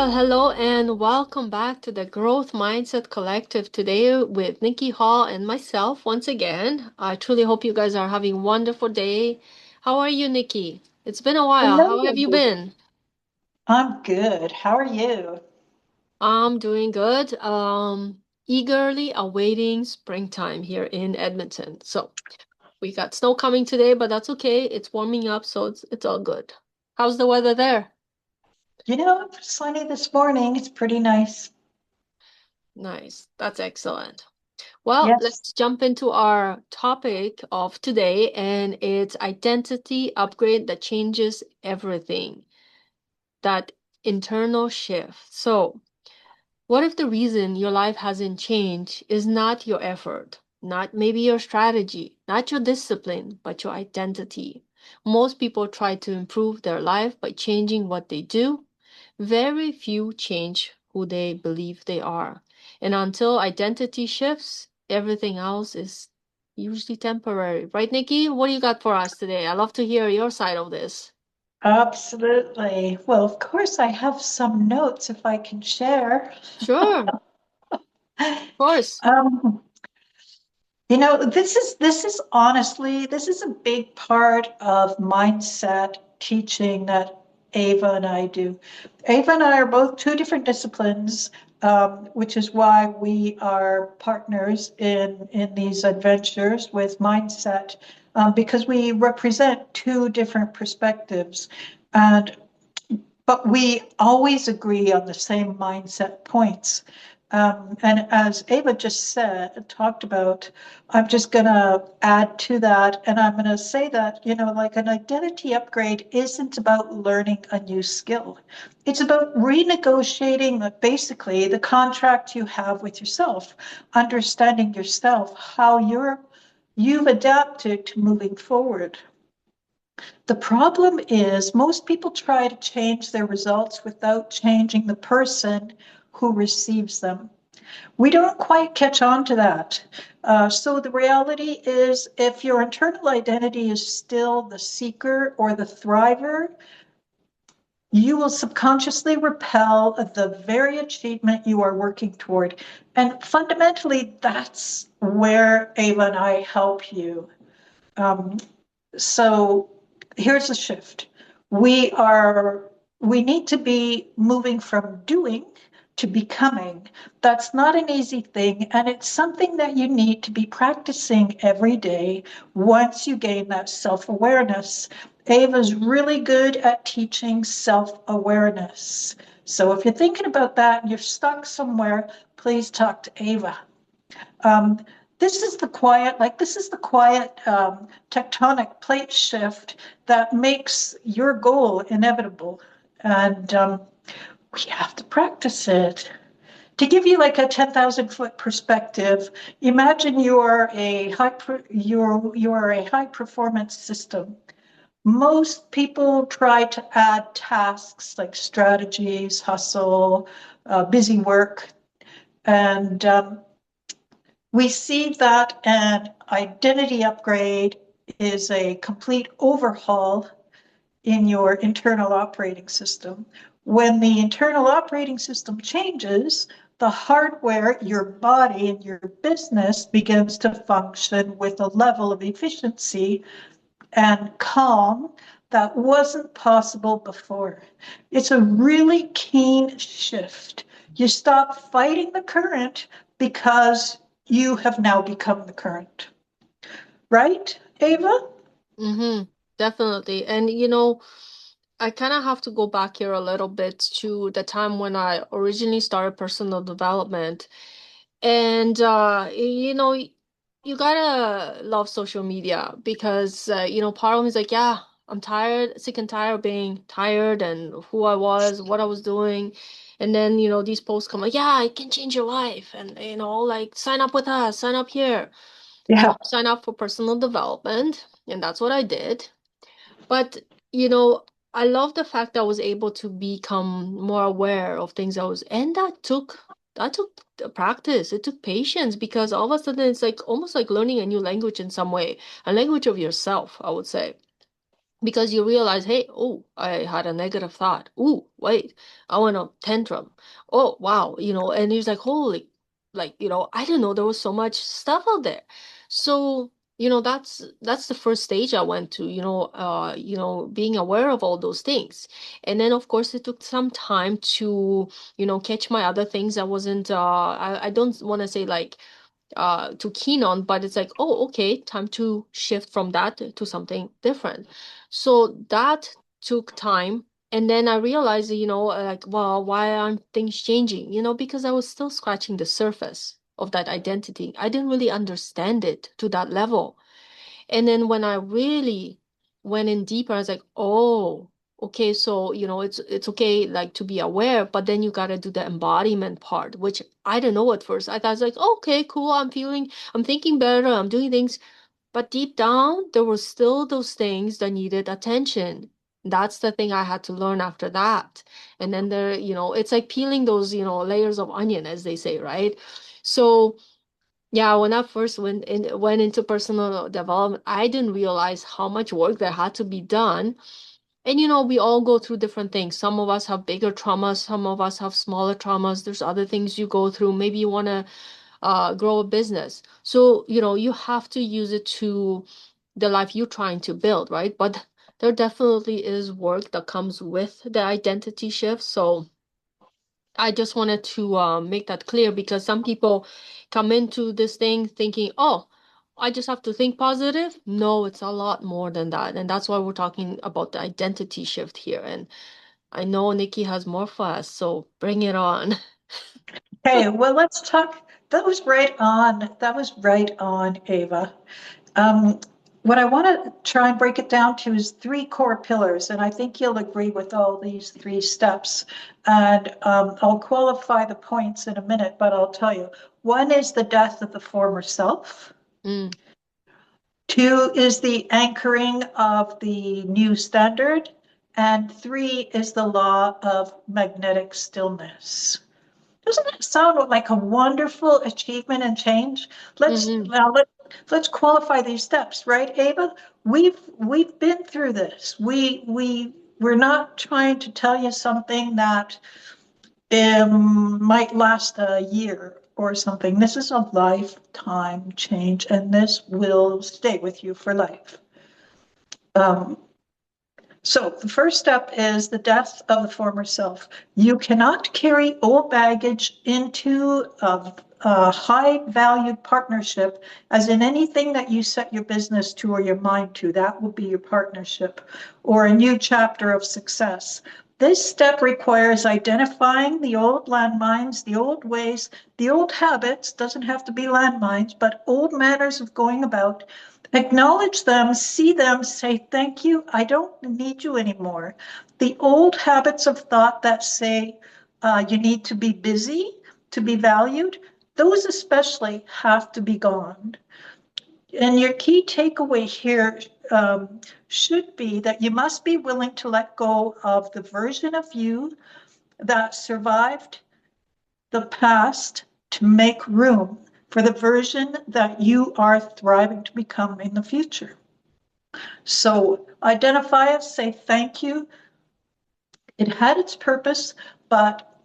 Well, hello and welcome back to the Growth Mindset Collective today with Niki Hall and myself once again. I truly hope you guys are having a wonderful day. How are you, Nikki? It's been a while. How have you Hello. been? I'm good. How are you? I'm doing good. Eagerly awaiting springtime here in Edmonton. So we got snow coming today, but that's okay. It's warming up, so it's all good. How's the weather there? It's sunny this morning. It's pretty nice. Nice. That's excellent. Well, Yes, let's jump into our topic of today, and it's identity upgrade that changes everything, that internal shift. So, what if the reason your life hasn't changed is not your effort, not maybe your strategy, not your discipline, but your identity? Most people try to improve their life by changing what they do. Very few change who they believe they are. And until identity shifts, everything else is usually temporary. Right, Nikki? What do you got for us today? I love to hear your side of this. absolutely. Well, of course, I have some notes if I can share. Sure, of course. Um, this is honestly, this is a big part of mindset teaching that Ava and I do. Ava and I are both two different disciplines, which is why we are partners in these adventures with mindset, because we represent two different perspectives. And but we always agree on the same mindset points. And as Ava just said, talked about, I'm just going to add to that. And I'm going to say that, like an identity upgrade isn't about learning a new skill. It's about renegotiating basically the contract you have with yourself, understanding yourself, how you've adapted to moving forward. The problem is most people try to change their results without changing the person who receives them. We don't quite catch on to that. So the reality is, if your internal identity is still the seeker or the thriver, you will subconsciously repel the very achievement you are working toward. And fundamentally, that's where Ava and I help you. Um, so here's the shift. We are we need to be moving from doing to becoming. That's not an easy thing, and it's something that you need to be practicing every day once you gain that self-awareness. Ava's really good at teaching self-awareness. So if you're thinking about that and you're stuck somewhere, please talk to Ava. Um, this is the quiet tectonic plate shift that makes your goal inevitable. And we have to practice it. To give you like a 10,000-foot perspective, imagine you are a high performance system. Most people try to add tasks like strategies, hustle, busy work, and we see that an identity upgrade is a complete overhaul in your internal operating system. When the internal operating system changes, the hardware, your body and your business begins to function with a level of efficiency and calm that wasn't possible before. It's a really keen shift. You stop fighting the current because you have now become the current. Right, Ava? Mm-hmm. Definitely. And I kind of have to go back here a little bit to the time when I originally started personal development. And you gotta love social media because part of me is like, yeah, I'm tired, sick and tired of being tired and who I was, what I was doing. And then, these posts come like, yeah, it can change your life. And like sign up with us, sign up here. So Yeah. sign up for personal development, and that's what I did. But, I love the fact that I was able to become more aware of things and that took the practice. It took patience because all of a sudden it's like almost like learning a new language in some way, a language of yourself, I would say. because you realize, hey, oh, I had a negative thought. Oh, wait, I went on tantrum. Oh, wow, and he's like, holy, like, I didn't know there was so much stuff out there. So, that's the first stage I went to, being aware of all those things. And then, of course, it took some time to, catch my other things. I wasn't, I don't want to say like, too keen on, but it's like, oh, okay, time to shift from that to something different. So that took time. And then I realized, like, well, why aren't things changing? Because I was still scratching the surface of that identity. I didn't really understand it to that level. And then when I really went in deeper, I was like, oh, okay, so it's okay like to be aware, but then you gotta do the embodiment part, which I didn't know at first. I thought I was like, okay, cool, I'm thinking better, I'm doing things, but deep down there were still those things that needed attention. That's the thing I had to learn after that. And then it's like peeling those, layers of onion, as they say, right? So yeah, when I first went into personal development, I didn't realize how much work there had to be done. And we all go through different things. Some of us have bigger traumas, some of us have smaller traumas. There's other things you go through. Maybe you want to grow a business. So, you have to use it to the life you're trying to build, right? But there definitely is work that comes with the identity shift. So I just wanted to make that clear because some people come into this thing thinking, oh, I just have to think positive. No, it's a lot more than that. And that's why we're talking about the identity shift here. And I know Nikki has more for us, so bring it on. Okay, well, let's talk. That was right on. That was right on, Ava. Um, what I want to try and break it down to is three core pillars, and I think you'll agree with all these three steps. And I'll qualify the points in a minute, but I'll tell you. One is the death of the former self. Mm, Two is the anchoring of the new standard. And three is the law of magnetic stillness. Doesn't that sound like a wonderful achievement and change? Let's hmm now let's qualify these steps, right, Ava? We've been through this. We're not trying to tell you something that might last a year or something. This is a lifetime change, and this will stay with you for life. Um, So the first step is the death of the former self. You cannot carry old baggage into a high valued partnership, as in anything that you set your business to or your mind to, that will be your partnership or a new chapter of success. This step requires identifying the old landmines, the old ways, the old habits, doesn't have to be landmines, but old manners of going about. Acknowledge them, see them, say, thank you, I don't need you anymore. The old habits of thought that say you need to be busy to be valued, those especially have to be gone. And your key takeaway here should be that you must be willing to let go of the version of you that survived the past to make room for the version that you are thriving to become in the future. So identify it, say thank you. It had its purpose, but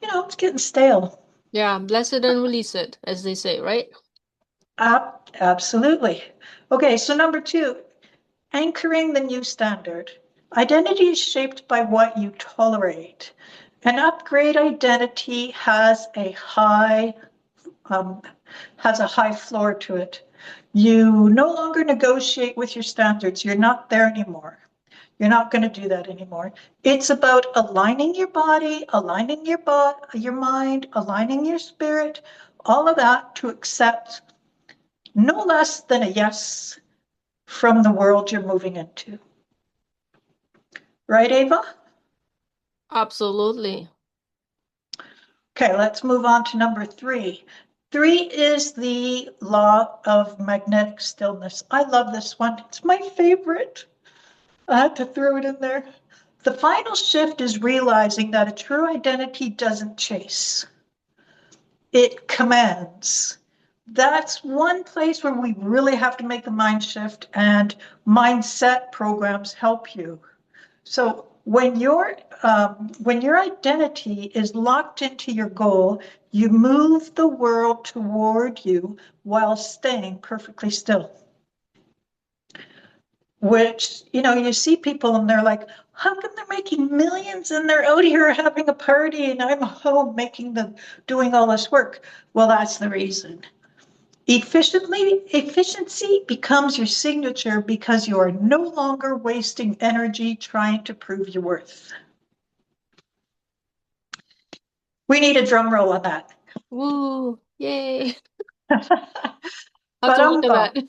it's getting stale. Yeah, bless it and release it, as they say, right? Absolutely. Okay, so number two, anchoring the new standard. Identity is shaped by what you tolerate. An upgrade identity um, has a high floor to it. You no longer negotiate with your standards. You're not there anymore. You're not going to do that anymore. It's about aligning your body, aligning your mind, aligning your spirit, all of that to accept no less than a yes from the world you're moving into. Right, Ava? Absolutely. Okay, let's move on to number three. Three is the law of magnetic stillness. I love this one. It's my favorite. I had to throw it in there. The final shift is realizing that a true identity doesn't chase, it commands. that's one place where we really have to make the mind shift, and mindset programs help you. So when your identity is locked into your goal, you move the world toward you while staying perfectly still. Which, you see people and they're like, how come they're making millions and they're out here having a party and I'm home doing all this work? Well, that's the reason. Efficiency becomes your signature because you are no longer wasting energy trying to prove your worth. We need a drum roll on that. Woo, yay. I have But to work on that.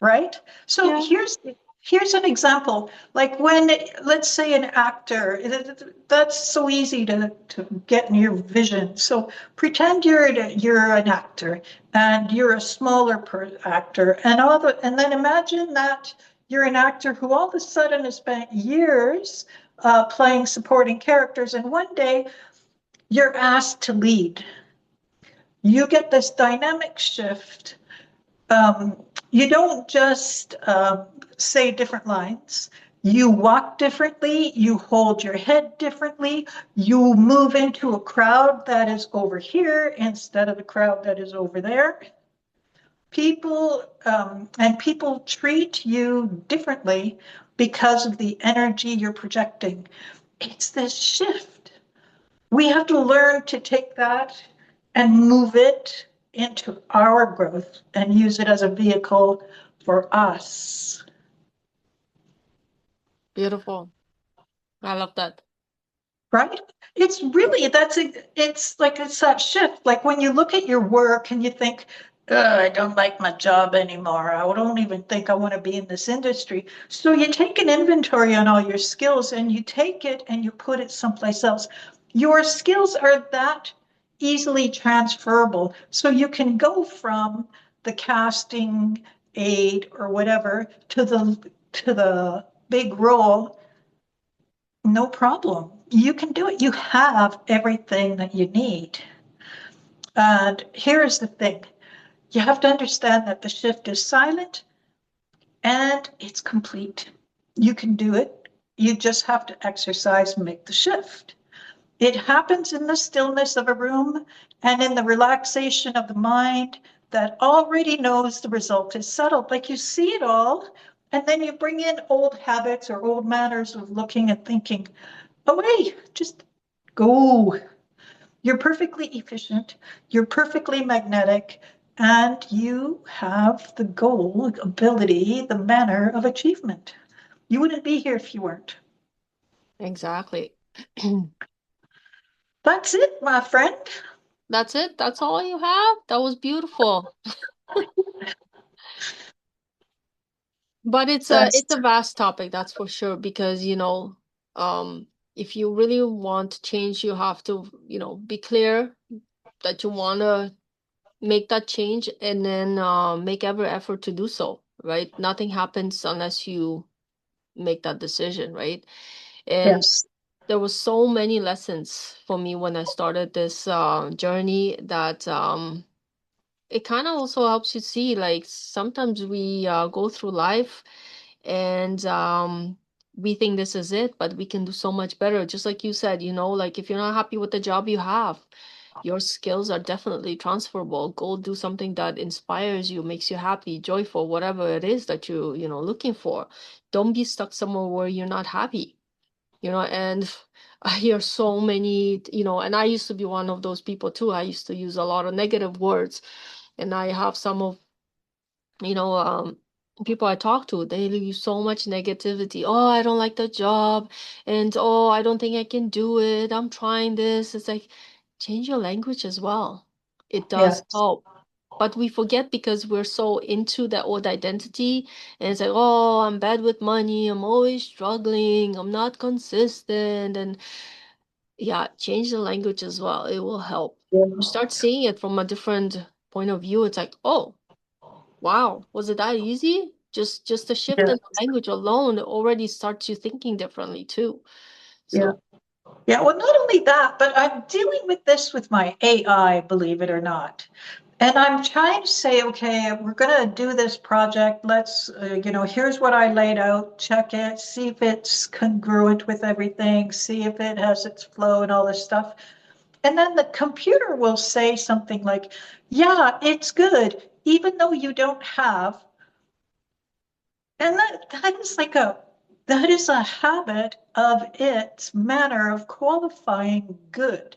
right? So Yeah. here's an example. Like when, let's say an actor, that's so easy to get in your vision. So pretend you're an actor and you're a smaller actor, and then imagine that you're an actor who all of a sudden has spent years playing supporting characters, and one day you're asked to lead. You get this dynamic shift. You don't just say different lines. You walk differently, you hold your head differently, you move into a crowd that is over here instead of the crowd that is over there. People treat you differently because of the energy you're projecting. It's this shift. We have to learn to take that and move it into our growth and use it as a vehicle for us. Beautiful. I love that. Right? It's really, it's like it's that shift. Like when you look at your work and you think, I don't like my job anymore. I don't even think I want to be in this industry. So you take an inventory on all your skills and you take it and you put it someplace else. Your skills are that easily transferable. So you can go from the casting aid or whatever to the big role. No problem. You can do it. You have everything that you need. And here's the thing. You have to understand that the shift is silent and it's complete. You can do it. You just have to exercise and make the shift. It happens in the stillness of a room and in the relaxation of the mind that already knows the result is settled. Like you see it all, and then you bring in old habits or old manners of looking and thinking, away, just go. You're perfectly efficient, you're perfectly magnetic, and you have the goal, ability, the manner of achievement. You wouldn't be here if you weren't. Exactly. That's it, my friend. That's it. That's all you have. That was beautiful. But That's it's a vast topic, that's for sure, because if you really want to change, you have to, be clear that you want to make that change and then make every effort to do so, right? Nothing happens unless you make that decision, right? And yes. there was so many lessons for me when I started this journey that it kind of also helps you see, like, sometimes we go through life and we think this is it, but we can do so much better. Just like you said, like if you're not happy with the job you have, your skills are definitely transferable. Go do something that inspires you, makes you happy, joyful, whatever it is that looking for. Don't be stuck somewhere where you're not happy, and I hear so many, and I used to be one of those people too. I used to use a lot of negative words, and I have some of you know, people I talk to, they use so much negativity. Oh, I don't like the job, and oh, I don't think I can do it. I'm trying this. It's like, change your language as well. It does Yes. help. But we forget because we're so into that old identity, and it's like, oh, I'm bad with money. I'm always struggling. I'm not consistent. And yeah, change the language as well. It will help. Yeah. Start seeing it from a different point of view. It's like, oh, wow, was it that easy? Just a shift Yeah. in the language alone already starts you thinking differently too. Yeah. So, Yeah. Well, not only that, but I'm dealing with this with my AI, believe it or not. And I'm trying to say, okay, we're going to do this project. Let's, here's what I laid out. Check it, see if it's congruent with everything, see if it has its flow and all this stuff. And then the computer will say something like, yeah, it's good, even though you don't have. And that is a habit of its manner of qualifying good.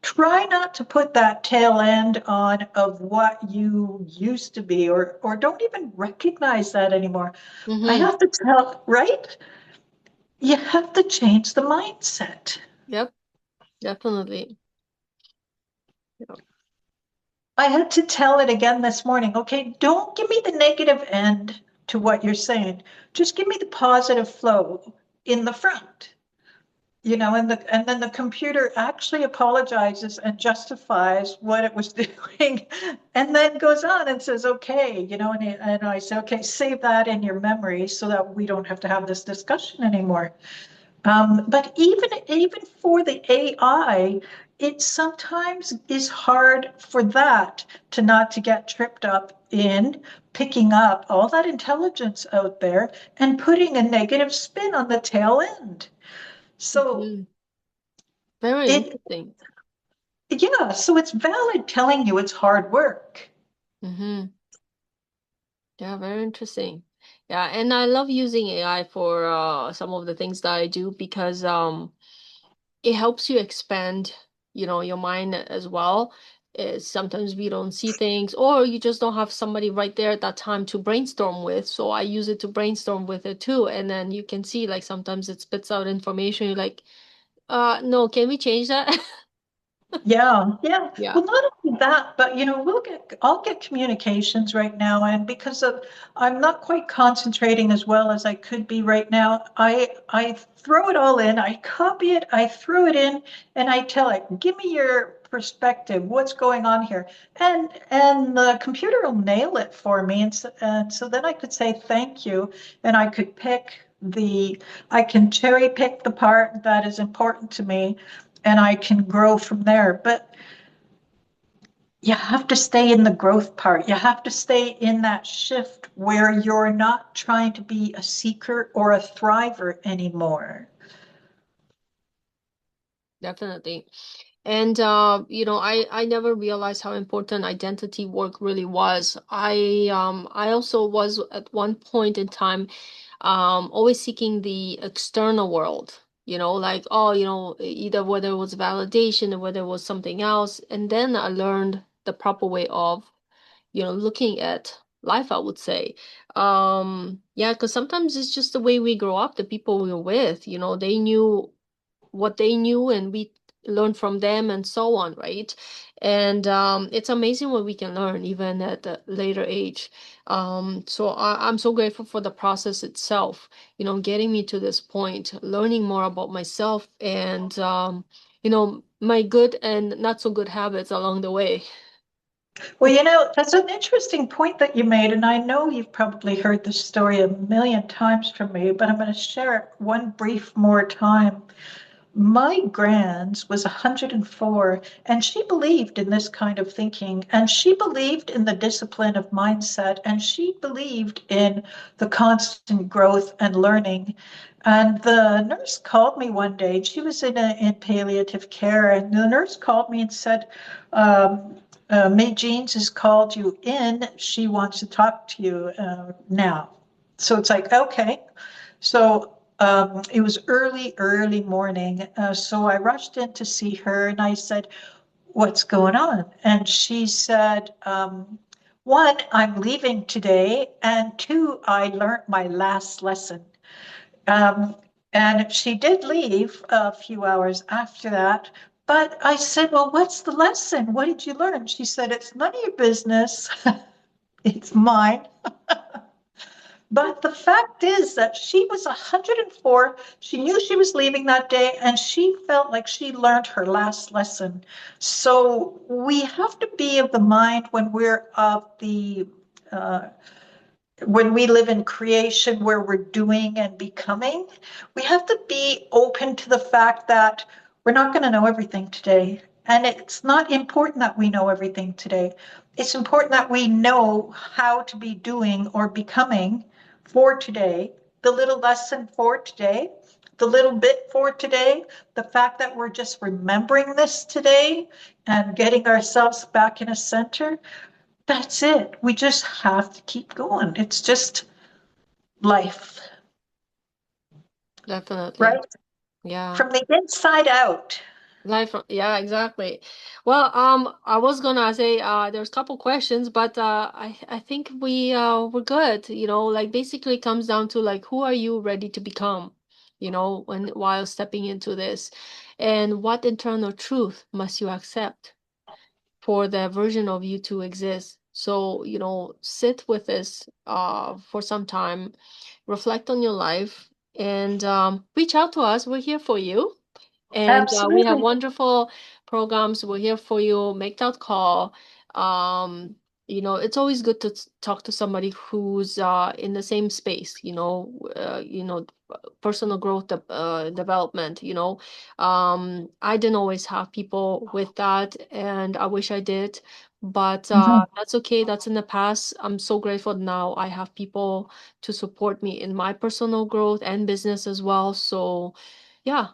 Try not to put that tail end on of what you used to be, or don't even recognize that anymore. I Mm-hmm. have to tell, right? You have to change the mindset. Yep, definitely. Yep. I had to tell it again this morning. Okay, don't give me the negative end to what you're saying. Just give me the positive flow in the front. And then the computer actually apologizes and justifies what it was doing, and then goes on and says, okay, and I say, okay, save that in your memory so that we don't have to have this discussion anymore. But even for the AI, it sometimes is hard for that to not get tripped up in picking up all that intelligence out there and putting a negative spin on the tail end. So Mm-hmm. Very it, interesting. yeah, so it's valid telling you it's hard work. Mm-hmm. Yeah, very interesting. Yeah, and I love using AI for some of the things that I do because it helps you expand, your mind as well. Sometimes we don't see things, or you just don't have somebody right there at that time to brainstorm with. So I use it to brainstorm with it too. And then you can see like sometimes it spits out information. You're like, no, can we change that? Yeah, yeah. Yeah. Well, not only that, but I'll get communications right now, and because of I'm not quite concentrating as well as I could be right now, I throw it all in, I copy it, I throw it in, and I tell it, give me your perspective, what's going on here, and the computer will nail it for me, and so then I could say thank you, and I can cherry pick the part that is important to me and I can grow from there. But you have to stay in the growth part. You have to stay in that shift where you're not trying to be a seeker or a thriver anymore. Definitely. And I never realized how important identity work really was. I also was at one point in time always seeking the external world, like, oh, either whether it was validation or whether it was something else. And then I learned the proper way of, looking at life, I would say. Yeah, because sometimes it's just the way we grow up, the people we were with, they knew what they knew and we learn from them and so on, right? And it's amazing what we can learn even at a later age. So I'm so grateful for the process itself, getting me to this point, learning more about myself and my good and not so good habits along the way. Well, that's an interesting point that you made, and I know you've probably heard this story a million times from me, but I'm going to share it one brief more time. My grands was 104, and she believed in this kind of thinking, and she believed in the discipline of mindset, and she believed in the constant growth and learning. And the nurse called me one day. She was in palliative care, and the nurse called me and said, May Jeans has called you in. She wants to talk to you now. So it's like, okay. So it was early, early morning. So I rushed in to see her and I said, what's going on? And she said, one, I'm leaving today. And two, I learned my last lesson. Um, and she did leave a few hours after that. But I said, well, what's the lesson? What did you learn? She said, it's none of your business. It's mine. But the fact is that she was 104. She knew she was leaving that day, and she felt like she learned her last lesson. So we have to be of the mind uh, when we live in creation where we're doing and becoming, we have to be open to the fact that we're not going to know everything today. And it's not important that we know everything today. it's important that we know how to be doing or becoming for today, the little lesson for today, the little bit for today, the fact that we're just remembering this today and getting ourselves back in a center. That's it. We just have to keep going. It's just life, Definitely. right? Yeah. From the inside out. Life, yeah, exactly. Well, I was gonna say there's a couple questions, but I think we're good. Like basically it comes down to like who are you ready to become, when while stepping into this, and what internal truth must you accept for the version of you to exist. So, sit with this for some time, reflect on your life, and reach out to us. We're here for you. And we have Absolutely. wonderful programs. We're here for you. Make that call. Um, it's always good to talk to somebody who's in the same space, personal growth development, I didn't always have people with that, and I wish I did. But Mhm. that's okay. That's in the past. I'm so grateful now I have people to support me in my personal growth and business as well. So, yeah,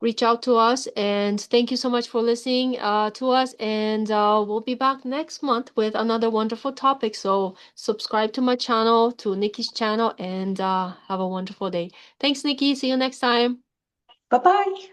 reach out to us. And thank you so much for listening to us. And we'll be back next month with another wonderful topic. So subscribe to my channel, to Nikki's channel, and have a wonderful day. Thanks, Nikki. See you next time. Bye bye.